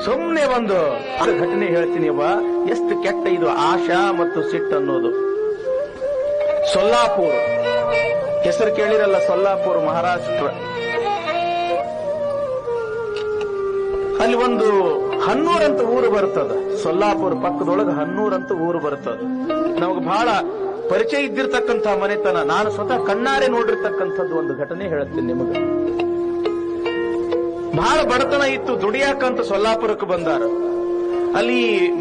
ಸುಮ್ನೆ ಒಂದು ಘಟನೆ ಹೇಳ್ತೀನಿ ಎಷ್ಟು ಕೆಟ್ಟ ಇದು ಆಶಾ ಮತ್ತು ಸಿಟ್ಟು ಅನ್ನೋದು. ಸೊಲ್ಲಾಪುರ್ ಹೆಸರು ಕೇಳಿರಲ್ಲ, ಸೊಲ್ಲಾಪುರ್ ಮಹಾರಾಷ್ಟ್ರ. ಅಲ್ಲಿ ಒಂದು ಹನ್ನೂರ್ ಅಂತ ಊರು ಬರ್ತದ. ಸೊಲ್ಲಾಪುರ್ ಪಕ್ಕದೊಳಗೆ ಹನ್ನೂರ್ ಅಂತ ಊರು ಬರ್ತದ. ನಮಗೆ ಬಹಳ ಪರಿಚಯ ಇದ್ದಿರ್ತಕ್ಕಂಥ ಮನೆತನ. ನಾನು ಸ್ವತಃ ಕಣ್ಣಾರೆ ನೋಡಿರ್ತಕ್ಕಂಥದ್ದು ಒಂದು ಘಟನೆ ಹೇಳ್ತೀನಿ ನಿಮಗೆ. ಬಹಳ ಬಡತನ ಇತ್ತು, ದುಡಿಯಾಕಂತ ಸೊಲ್ಲಾಪುರಕ್ಕೆ ಬಂದಾರ. ಅಲ್ಲಿ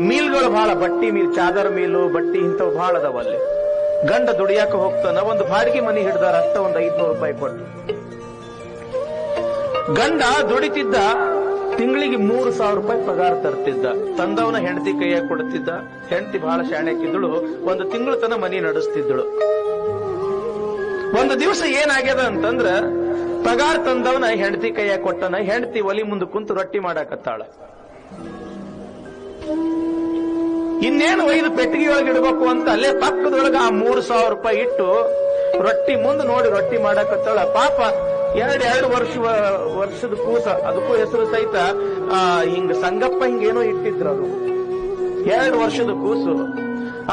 ಮೀಲ್ಗಳು ಬಹಳ, ಬಟ್ಟಿ ಮೀಲ್, ಚಾದರ್ ಮೀಲು, ಬಟ್ಟಿ ಇಂಥವು ಬಹಳ ಅದಾವ ಅಲ್ಲಿ. ಗಂಡ ದುಡಿಯಾಕ ಹೋಗ್ತಾನ, ಒಂದು ಬಾಡಿಗೆ ಮನೆ ಹಿಡ್ದಾರ, ಅಷ್ಟ ಒಂದು 500 ರೂಪಾಯಿ ಕೊಟ್ಟು. ಗಂಡ ದುಡಿತಿದ್ದ, ತಿಂಗಳಿಗೆ 3,000 ರೂಪಾಯಿ ಪಗಾರ ತರ್ತಿದ್ದ. ತಂದವನ ಹೆಂಡತಿ ಕೈಯಾಗ ಕೊಡ್ತಿದ್ದ. ಹೆಂಡತಿ ಬಹಳ ಶಾಣೆಕಿದ್ದಳು, ಒಂದು ತಿಂಗಳ ತನ ಮನೆ ನಡೆಸ್ತಿದ್ದಳು. ಒಂದು ದಿವಸ ಏನಾಗ್ಯದ ಅಂತಂದ್ರ, ಪಗಾರ ತಂದವನ ಹೆಂಡತಿ ಕೈಯಾಗ ಕೊಟ್ಟನ. ಹೆಂಡತಿ ಒಲಿ ಮುಂದೆ ಕುಂತು ರೊಟ್ಟಿ ಮಾಡಾಕತ್ತಾಳ. ಇನ್ನೇನು ಒಯ್ದು ಪೆಟ್ಟಿಗೆ ಒಳಗೆ ಇಡಬೇಕು ಅಂತ ಅಲ್ಲೇ ಪಕ್ಕದೊಳಗ ಆ 3,000 ರೂಪಾಯಿ ಇಟ್ಟು ರೊಟ್ಟಿ ಮುಂದೆ ನೋಡಿ ರೊಟ್ಟಿ ಮಾಡಾಕತ್ತಾಳ. ಪಾಪ ಎರಡು ವರ್ಷದ ಕೂಸ, ಅದಕ್ಕೂ ಹೆಸರು ಸಹಿತ ಹಿಂಗ ಸಂಗಪ್ಪ ಹಿಂಗೇನೋ ಇಟ್ಟಿದ್ರು. ಅದು 2 ವರ್ಷದ ಕೂಸು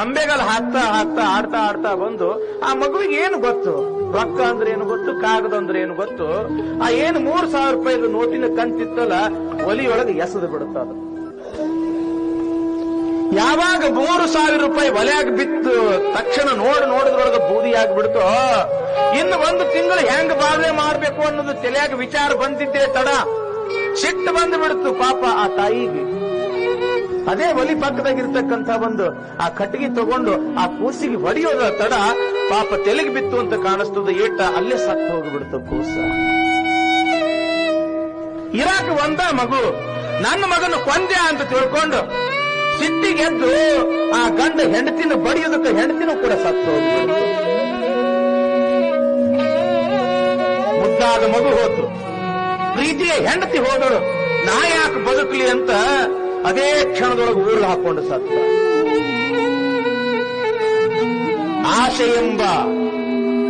ಅಂಬೆಗಾಲ ಹಾಕ್ತಾ ಹಾಕ್ತಾ ಆಡ್ತಾ ಆಡ್ತಾ ಬಂದು, ಆ ಮಗುವಿಗೆ ಏನು ಗೊತ್ತು, ರೊಕ್ಕ ಅಂದ್ರೆ ಏನು ಗೊತ್ತು, ಕಾಗದ ಅಂದ್ರೆ ಏನು ಗೊತ್ತು. ಆ ಏನು 3,000 ರೂಪಾಯಿದು ನೋಟಿನ ಕಂತಿತ್ತಲ್ಲ, ಒಲಿಯೊಳಗೆ ಎಸೆದು ಬಿಡುತ್ತದ. ಯಾವಾಗ 3,000 ರೂಪಾಯಿ ಒಲೆಯಾಗ ಬಿತ್ತು ತಕ್ಷಣ ನೋಡಿದ್ರೊಳಗೆ ಬೂದಿ ಆಗ್ಬಿಡ್ತು. ಇನ್ನು 1 ತಿಂಗಳು ಹೆಂಗ್ ಬಾಳ್ವೆ ಮಾಡ್ಬೇಕು ಅನ್ನೋದು ತಲೆಯಾಗ ವಿಚಾರ ಬಂದಿದ್ದೇ ತಡ ಸಿಟ್ಟು ಬಂದು ಬಿಡ್ತು ಪಾಪ ಆ ತಾಯಿಗೆ. ಅದೇ ಒಲಿ ಪಕ್ಕದಾಗಿರ್ತಕ್ಕಂಥ ಒಂದು ಆ ಕಟ್ಟಿಗೆ ತಗೊಂಡು ಆ ಕೂಸಿಗೆ ಹೊಡೆಯೋದ ತಡ ಪಾಪ ತೆಲೆಗೆ ಬಿತ್ತು ಅಂತ ಕಾಣಿಸ್ತದ. ಏಟ ಅಲ್ಲೇ ಸತ್ತು ಹೋಗ್ಬಿಡ್ತು ಕೂಸ. ಇರಾಕ ಒಂದ ಮಗು, ನನ್ನ ಮಗನ ಕೊಂದೆ ಅಂತ ತಿಳ್ಕೊಂಡು ಸಿಟ್ಟಿಗೆದ್ದು ಆ ಗಂಡ ಹೆಂಡತಿನ ಬಡಿಯೋದಕ್ಕೆ ಹೆಂಡತಿನೂ ಕೂಡ ಸತ್ತು ಹೋಗ್ಬಿಡ್ತು. ಮುದ್ದಾದ ಮಗು ಹೋತು, ಪ್ರೀತಿಯ ಹೆಂಡತಿ ಹೋದಳು. ನಾ ಯಾಕೆ ಬದುಕಲಿ ಅಂತ ಅದೇ ಕ್ಷಣದೊಳಗೆ ಊರು ಹಾಕೊಂಡು ಸತ್ತ. ಆಶೆ ಎಂಬ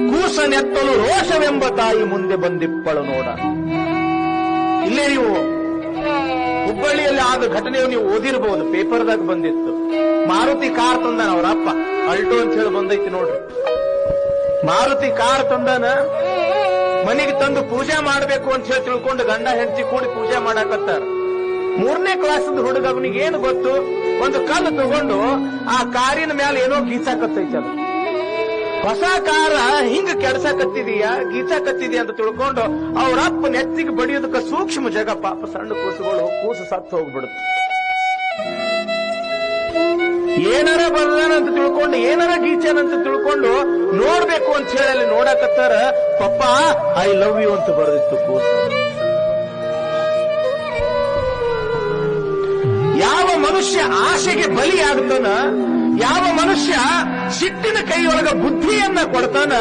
ಕೂಸನೆತ್ತಲು ರೋಷವೆಂಬ ತಾಯಿ ಮುಂದೆ ಬಂದಿಪ್ಪಳು ನೋಡ. ಇಲ್ಲೇ ನೀವು ಹುಬ್ಬಳ್ಳಿಯಲ್ಲಿ ಆದ ಘಟನೆಯನ್ನು ನೀವು ಓದಿರಬಹುದು, ಪೇಪರ್ದಾಗ ಬಂದಿತ್ತು. ಮಾರುತಿ ಕಾರ್ ತಂದಾನ ಅವ್ರ ಅಪ್ಪ, ಅಲ್ಟೋ ಅಂತ ಹೇಳಿ ಬಂದೈತಿ ನೋಡ್ರಿ. ಮಾರುತಿ ಕಾರ್ ತಂದಾನ, ಮನೆಗೆ ತಂದು ಪೂಜೆ ಮಾಡಬೇಕು ಅಂತ ಹೇಳಿ ತಿಳ್ಕೊಂಡು ಗಂಡ ಹೆಂಡತಿ ಕೂಡಿ ಪೂಜೆ ಮಾಡಾಕತ್ತಾರ. 3ನೇ ಕ್ಲಾಸದ ಹುಡುಗ, ಅವನಿಗೆ ಏನು ಗೊತ್ತು, ಒಂದು ಕಲ್ಲು ತಗೊಂಡು ಆ ಕಾರಿನ ಮೇಲೆ ಏನೋ ಗೀಚಾಕತ್ತೈತಿ. ಅದು ಹೊಸ ಕಾರ ಹಿಂಗ ಕೆಡ್ಸಾಕತ್ತಿದೀಯಾ, ಗೀಚಾಕತ್ತಿದೀಯ ಅಂತ ತಿಳ್ಕೊಂಡು ಅವ್ರಪ್ಪ ನೆತ್ತಿಗೆ ಬಡಿಯೋದಕ್ಕೆ ಸೂಕ್ಷ್ಮ ಜಾಗ. ಪಾಪ ಸಣ್ಣ ಕೂಸು ಸತ್ತು ಹೋಗ್ಬಿಡುತ್ತೆ. ಏನಾರ ಬಂದಾನಂತ ತಿಳ್ಕೊಂಡು, ಏನಾರ ಗೀಚಾನಂತ ತಿಳ್ಕೊಂಡು ನೋಡ್ಬೇಕು ಅಂತ ಹೇಳಿ ಅಲ್ಲಿ ನೋಡಾಕತ್ತಾರ. ಪಪ್ಪ ಐ ಲವ್ ಯು ಅಂತ ಬರೆದಿತ್ತು ಕೂಸು. ಯಾವ ಮನುಷ್ಯ ಆಶೆಗೆ ಬಲಿಯಾಗುತ್ತಾನ, ಯಾವ ಮನುಷ್ಯ ಸಿಟ್ಟಿನ ಕೈಯೊಳಗ ಬುದ್ಧಿಯನ್ನ ಕೊಡ್ತಾನ,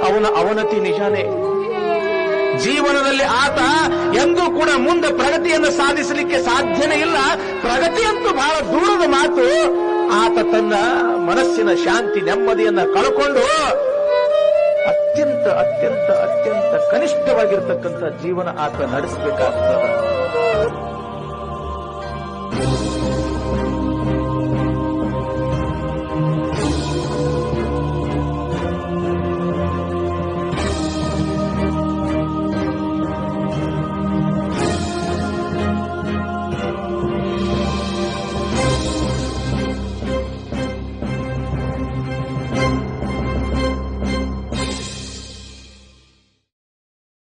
ಅವನ ಅವನತಿ ನಿಜಾನೇ. ಜೀವನದಲ್ಲಿ ಆತ ಎಂದೂ ಕೂಡ ಮುಂದೆ ಪ್ರಗತಿಯನ್ನು ಸಾಧಿಸಲಿಕ್ಕೆ ಸಾಧ್ಯನೇ ಇಲ್ಲ. ಪ್ರಗತಿಯಂತೂ ಬಹಳ ದೂರದ ಮಾತು. ಆತ ತನ್ನ ಮನಸ್ಸಿನ ಶಾಂತಿ ನೆಮ್ಮದಿಯನ್ನ ಕಳ್ಕೊಂಡು ಅತ್ಯಂತ ಅತ್ಯಂತ ಅತ್ಯಂತ ಕನಿಷ್ಠವಾಗಿರ್ತಕ್ಕಂಥ ಜೀವನ ಆತ ನಡೆಸಬೇಕಾಗ್ತದೆ.